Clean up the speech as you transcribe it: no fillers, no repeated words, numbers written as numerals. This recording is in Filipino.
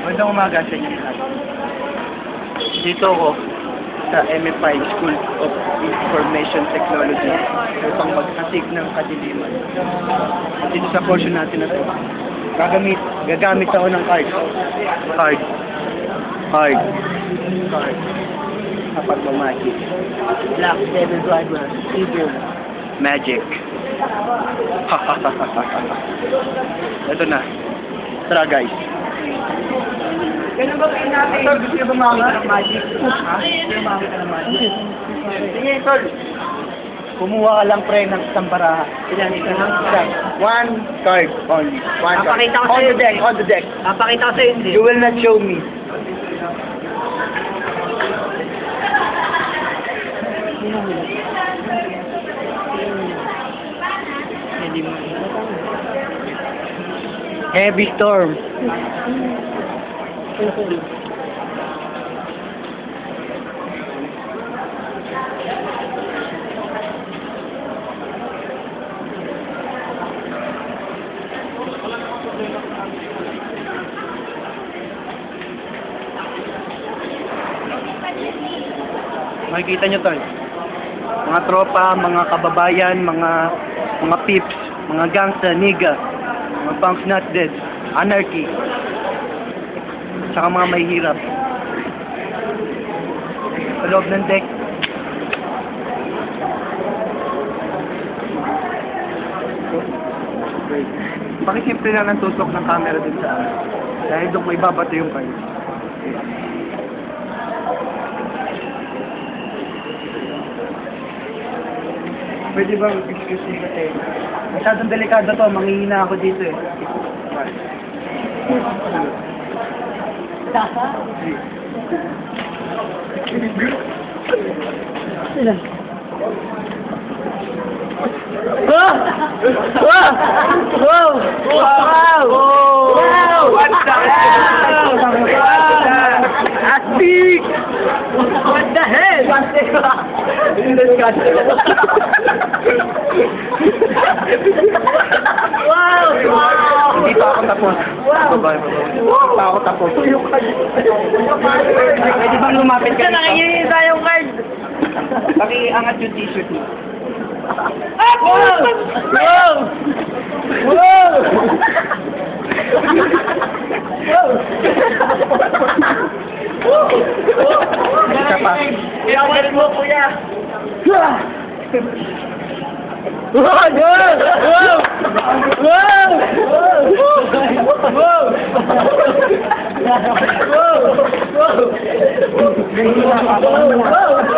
Magandang umaga sa inyo lahat. Dito ako sa MFI School of Information Technology upang maghasik ng kadiliman. At dito sa portion natin na ito, gagamit ako ng card. Kapag magic. Black Devil Driver, Evil. Magic. Ito na. Tara guys. Ganun ba kayo natin? Tol, gusto nyo ba makakita ng magic? Ha? Gusto nyo makakita ng magic? Sige, Tol. Kumuha ka lang pre ng isang baraha. Ilan, one card only. One card. Papakita ko On sa'yo. the deck, on the deck. Papakita ko sa'yo hindi. You will not show me. Heavy storm. Makikita nyo tol, mga tropa, mga kababayan, mga pips, mga gangsta, nigga, mga punks not dead, anarchy, tsaka mga may hirap. Sa loob ng deck, pakisimple lang ng tutok ng camera dun sa akin. Dahil doon ko ibabato yung card. Pwede bang excuse me kasi masyadong delikado to, manghihina ako dito eh. Sila. Wow! Wow! Wow! Wow! Wow! What the hell? Astig! What the hell? Wow! Hindi pa ako tapos. Bye-bye. Hindi pa ako tapos. Pwede bang lumapit ka dito? Nakikita yung card. Pakiangat yung t-shirt mo. Wow! Wow! Wow! Isa pa. Iyawan mo, kuya. Wow! Wow! Wow! Wow! Wow! Wow! Wow!